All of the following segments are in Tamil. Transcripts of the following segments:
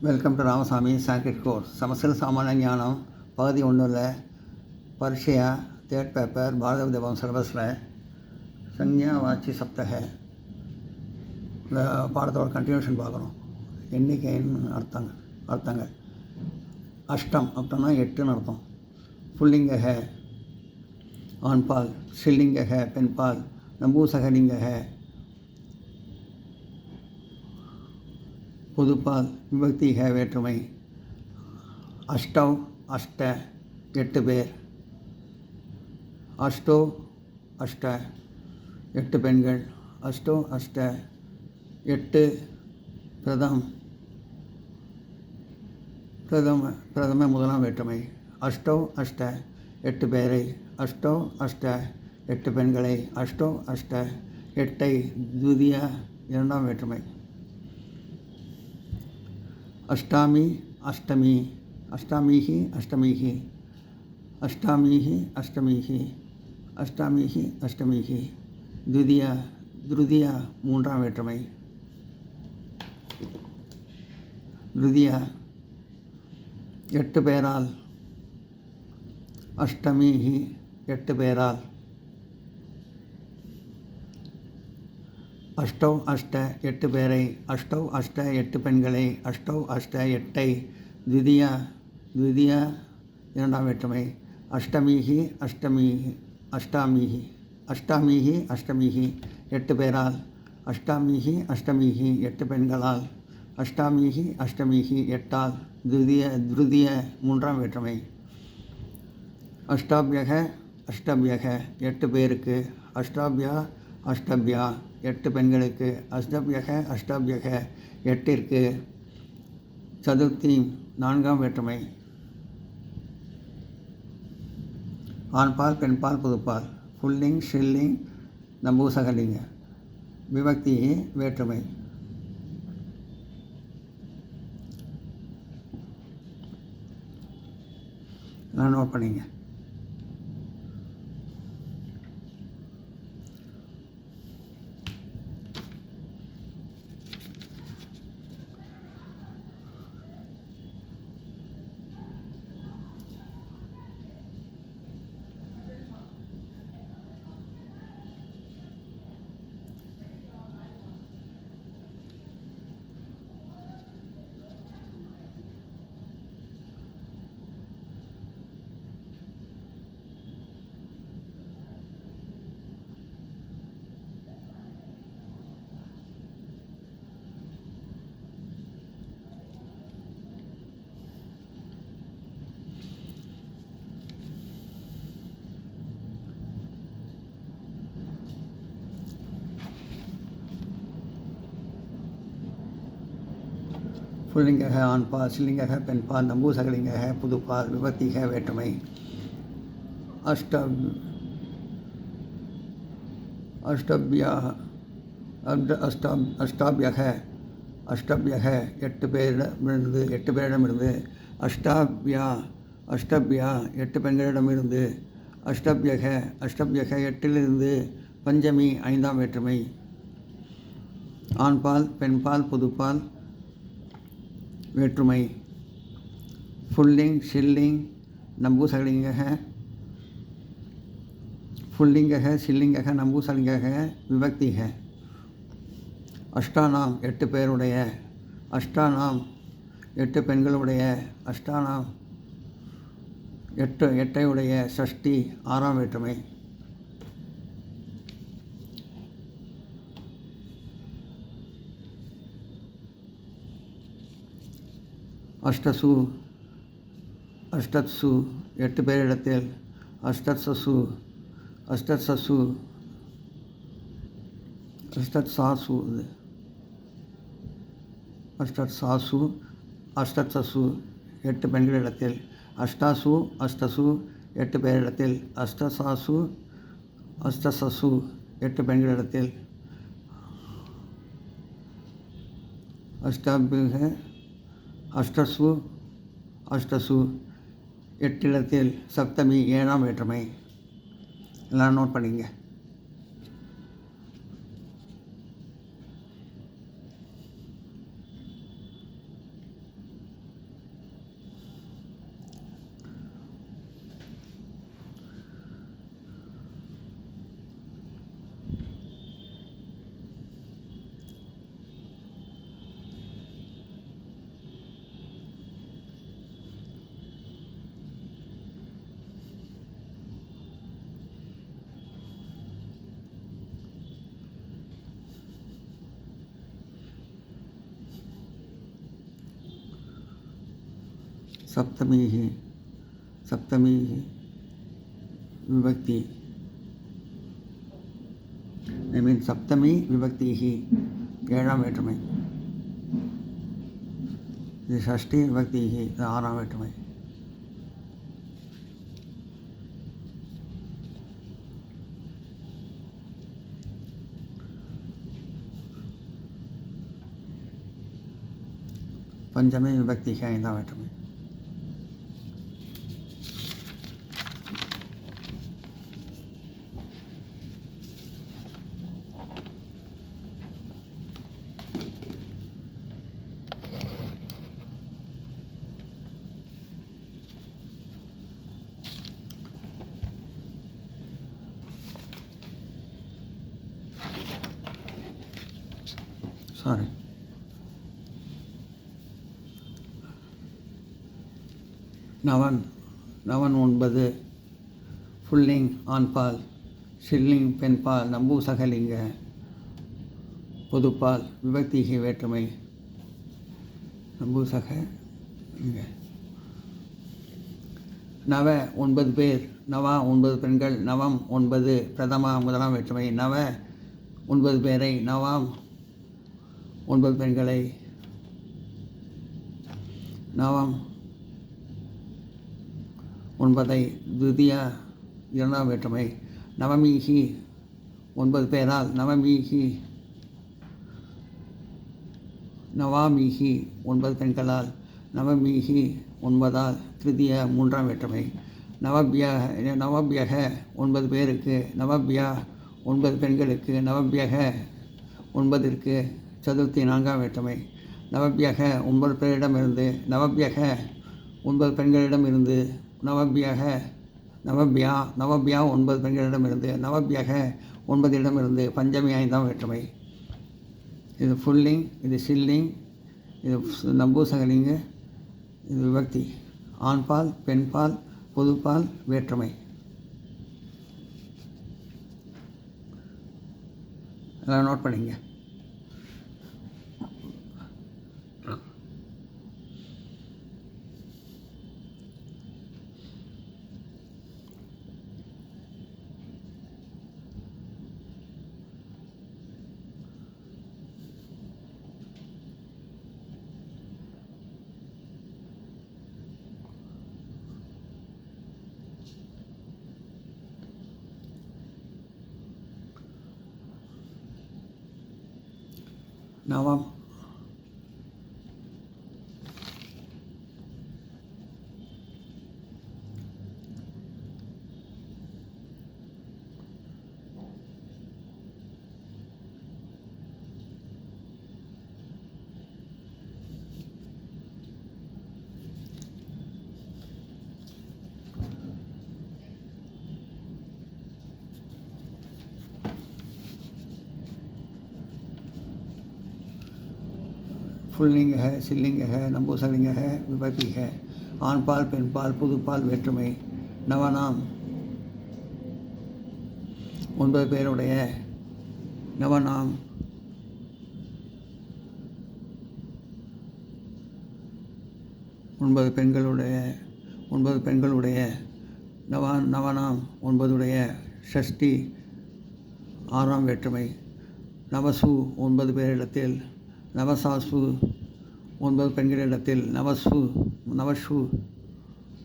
Welcome to Ramasamy Sanskrit course. சமஸ்கிருத சாமானிய ஞானம் பகுதி 1ல் பரீட்சையா 3rd பேப்பர் பாரத வித்யாபவன் சிலபஸில் சஞ்ஞா வாச்சி சப்தக இந்த பாடத்தோட கண்டினியூஷன் பார்க்குறோம். எண்ணிக்கைன்னு அர்த்தங்கள். அஷ்டம் அப்படின்னா 8ன்னு அர்த்தம். புல்லிங்கக ஆண்பால், ஸ்ரீலிங்கக பெண்பால், நம்பூசகலிங்கக பொதுப்பால், விபக்திக வேற்றுமை. அஷ்டவ் அஷ்ட 8 பேர், அஷ்டோ அஷ்ட 8 பெண்கள், அஷ்டோ அஷ்ட 8 பிரதம முதலாம் வேற்றுமை. அஷ்டோ அஷ்ட 8 பேரை, அஷ்டோ அஷ்ட 8 பெண்களை, அஷ்டோ அஷ்ட 8ஐ துவிதிய இரண்டாம் வேற்றுமை. அஷ்டாமி அஷ்டமி, அஷ்டாமீஹி அஷ்டமீஹி, அஷ்டாமீஹி அஷ்டமீஹி, அஷ்டாமீஹி அஷ்டமீஹி திருதிய மூன்றாம் வேற்றுமை. திருதிய 8 பேரால், அஷ்டமீஹி 8 பேரால், அஷ்டவ் அஷ்ட 8 பேரை, அஷ்டவ் அஷ்ட 8 பெண்களை, அஷ்டவ் அஷ்ட 8ஐ துவிதிய இரண்டாம் வேற்றுமை. அஷ்டமீஹி அஷ்டமீஹி, அஷ்டாமீஹி அஷ்டாமீஹி அஷ்டமீஹி 8 பேரால், அஷ்டாமீஹி அஷ்டமீஹி 8 பெண்களால், அஷ்டாமீஹி அஷ்டமீஹி 8ஆல் திருதிய மூன்றாம் வேற்றுமை. அஷ்டாபியக அஷ்டபியக 8 பேருக்கு, அஷ்டாபியா அஷ்டபியா 8 பெண்களுக்கு, அஷ்டபியக அஷ்டபியக 8ற்கு சதுர்த்தி நான்காம் வேற்றுமை. ஆண்பால் பெண்பால் புதுப்பால், புல்லிங் ஸ்ரீலிங் நம்பூசகலிங்க விபக்தி வேற்றுமை. நான் நோட் பண்ணிங்க. புல்லிங்கக ஆண்பால், ஸ்ரீலிங்கக பெண்பால், நம்பூசகலிங்கக புதுப்பால், விபக்திக வேற்றுமை. அஷ்டாபியக 8 பேரிடமிருந்து, அஷ்டாபியா 8 பெண்களிடமிருந்து, அஷ்டபியக 8லிருந்து பஞ்சமி 5ஆம் வேற்றுமை. ஆண்பால் பெண்பால் புதுப்பால் வேற்றுமை. புல்லிங் ஸ்ரீலிங் நம்பூசகலிங்கக, புல்லிங்கக ஸ்ரீலிங்கக நம்பூசகலிங்கக விபக்திக. அஷ்டானாம் 8 பேருடைய, அஷ்டானாம் 8 பெண்களுடைய, அஷ்டானாம் 8ஐ உடைய ஷஷ்டி 6ஆம் வேற்றுமை. அஷ்டசு 8 பேரிடத்தில், அஷ்டத்சாசு 8 பெண்களிடத்தில், அஷ்டசு 8 பேரிடத்தில், அஷ்டசாசு 8 பெண்களிடத்தில், அஷ்டாபியக அஷ்டசு 8 சப்தமி 7ஆம் வேற்றுமை. எல்லாம் நோட் பண்ணிங்க. சப்தமி விபக்தி. ஐ மீன் சப்தமி விபக்தி ஏழாம் வேற்றுமை. இது ஷஷ்டி விபக்தி இது ஆறாம் வேற்றுமை. பஞ்சமி விபக்தி ஐந்தாம் வேற்றுமை. சாரி, நவன் 9 புல்லிங் ஆண்பால், ஷில்லிங் பெண்பால், நம்பூசகலிங்க பொதுப்பால், விபக்தி வேற்றுமை. நம்பூசக லிங்க. நவ 9 பேர், நவா 9 பெண்கள், நவம் 9 பிரதமா முதலாம் வேற்றுமை. நவ 9 பேரை, நவாம் 9 பெண்களை, நவம் 9 துதியா இரண்டாம் வேற்றுமை. நவமீகி 9 பேரால், நவாமீகி 9 பெண்களால், நவமீகி 9ஆல் திருதியா மூன்றாம் வேற்றுமை. நவபியக 9 பேருக்கு, நவபியா 9 பெண்களுக்கு, நவபியக 9ற்கு சதுர்த்தி நான்காம் வேற்றுமை. நவபியக 9 பேரிடமிருந்து, நவபியக 9 பெண்களிடமிருந்து, நவபியா 9 பெண்களிடமிருந்து, நவபியக 9 இடமிருந்து பஞ்சமி ஐந்தாம் வேற்றுமை. இது புல்லிங், இது ஷில்லிங், இது நம்பூசகலிங்க, இது விபக்தி. ஆண்பால், பெண்பால், பொதுப்பால், வேற்றுமை. எல்லாம் நோட் பண்ணிங்க. நவம் पुल्लिंग है, सिल्लिंग है, नंबूसलिंग है, विभक्ति है. ஆண்பால், பெண்பால், புதுப்பால், வேற்றுமை. நவநாம் 9 பேருடைய, நவநாம் 9 பெண்களுடைய, 9 பெண்களுடைய, நவநாம் 9உடைய ஷஷ்டி ஆறாம் வேற்றுமை. நவசு 9 பேரிடத்தில், நவசாசு 9 பெண்களிடத்தில், நவஷு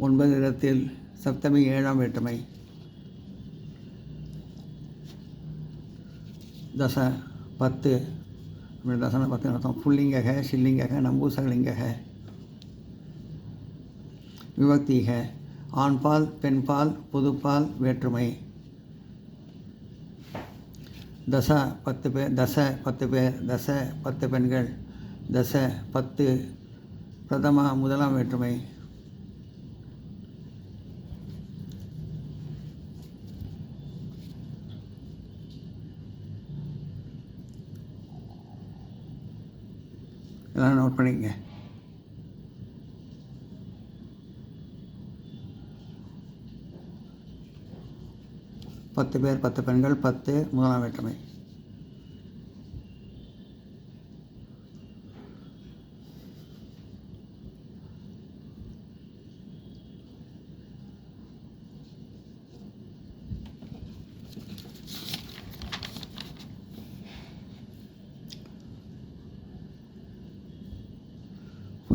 9 இடத்தில் சப்தமி ஏழாம் வேற்றுமை. दस 10 दसन 10 अर्थम पुल्लिंग है, शिल्लिंग है, नंबूसकलिंग है. विभक्ति है ஆண்பால், பெண்பால், பொதுப்பால், வேற்றுமை. दस 10 பேர், दस 10 பேர், दस 10 பெண்கள், दस 10 பிரதமா முதலாம் வேற்றுமை. எல்லாம் நோட் பண்ணிக்கங்க. பத்து பேர், 10 பெண்கள், 10 முதலாம் வேற்றுமை.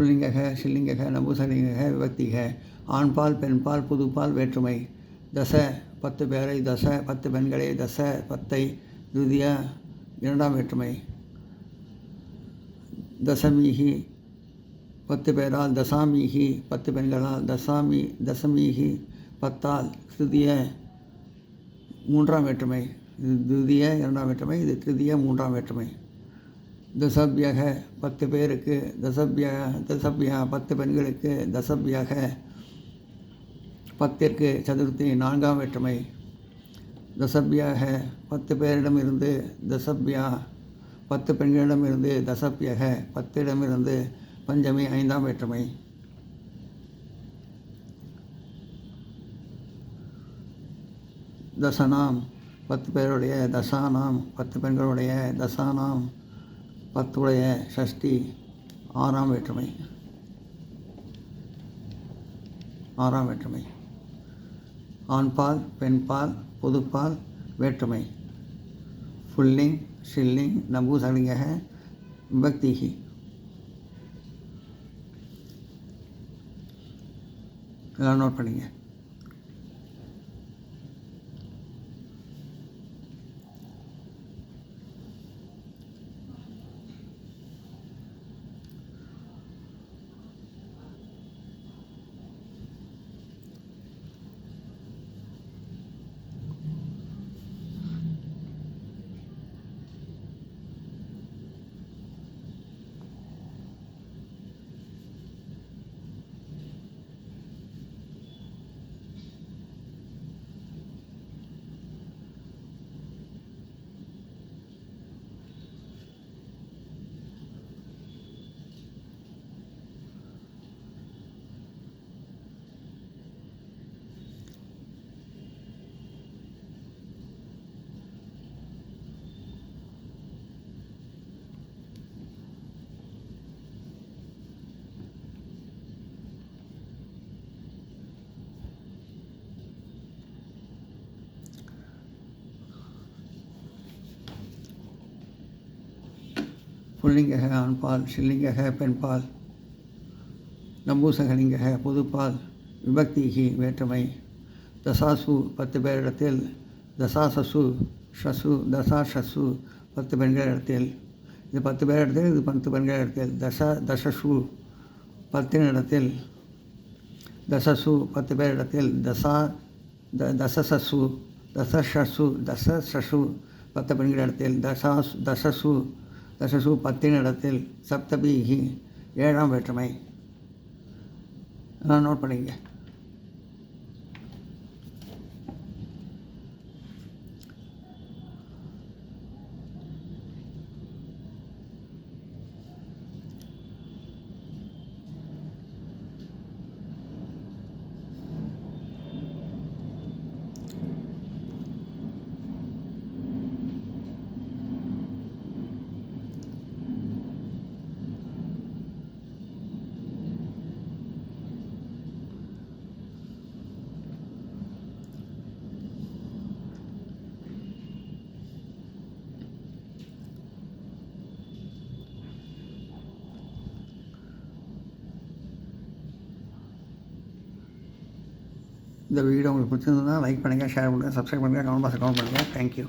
புல்லிங்கக சில்லிங்கக நபுசலிங்கக விபக்திக. ஆண்பால் பெண்பால் புதுப்பால் வேற்றுமை. தச 10 பேரை, தச 10 பெண்களை, தச 10ஐ துதிய இரண்டாம் வேற்றுமை. தசமீகி 10 பேரால், தசாமீகி 10 பெண்களால், தசமீகி 10ஆல் திருதிய மூன்றாம் வேற்றுமை. இது துதிய இரண்டாம் வேற்றுமை, இது திருதிய மூன்றாம் வேற்றுமை. தசபியக 10 பேருக்கு, தசபியா 10 பெண்களுக்கு, தசபியக 10ற்கு சதுர்த்தி நான்காம் வேற்றுமை. தசபியக 10 பேரிடமிருந்து, தசபியா 10 பெண்களிடமிருந்து, தசபியக 10இடமிருந்து பஞ்சமி ஐந்தாம் வேற்றுமை. தசனாம் 10 பேருடைய, தசானாம் 10 பெண்களுடைய, தசானாம் 10 உடைய ஷஷ்டி ஆறாம் வேற்றுமை. ஆறாம் வேற்றுமை. ஆண்பால் பெண்பால் பொதுப்பால் வேற்றுமை. புல்லிங் ஷில்லிங் நபுசலிங்கக விபக்திகி. எல்லாம் நோட் பண்ணிங்க. புல்லிங்கக ஆண்பால், ஷில்லிங்கக பெண்பால், நம்பூசகலிங்கக பொதுப்பால், விபக்திகி வேற்றுமை. தசாசு 10 பேரிடத்தில், தசாசசு ஷசு தசாஷசு 10 பெண்களிடத்தில். இது 10 பேரிடத்தில், இது 10 பெண்களிடத்தில். தசசு 10 இடத்தில், தசசு 10 பேரிடத்தில். தசசசு தசஷசு 10 பெண்களிடத்தில். தசசு 10 இடத்தில். சப்தபீகி ஏழாம் வேற்றுமை. நோட் பண்ணிங்க. இந்த வீடியோ உங்களுக்கு பிடிச்சிருந்ததுன்னா லைக் பண்ணுங்கள், ஷேர் பண்ணுங்கள், சப்ஸ்கிரைப் பண்ணுங்கள், கமெண்ட் பாக்ஸில் கமெண்ட் பண்ணுங்கள். தேங்க்யூ.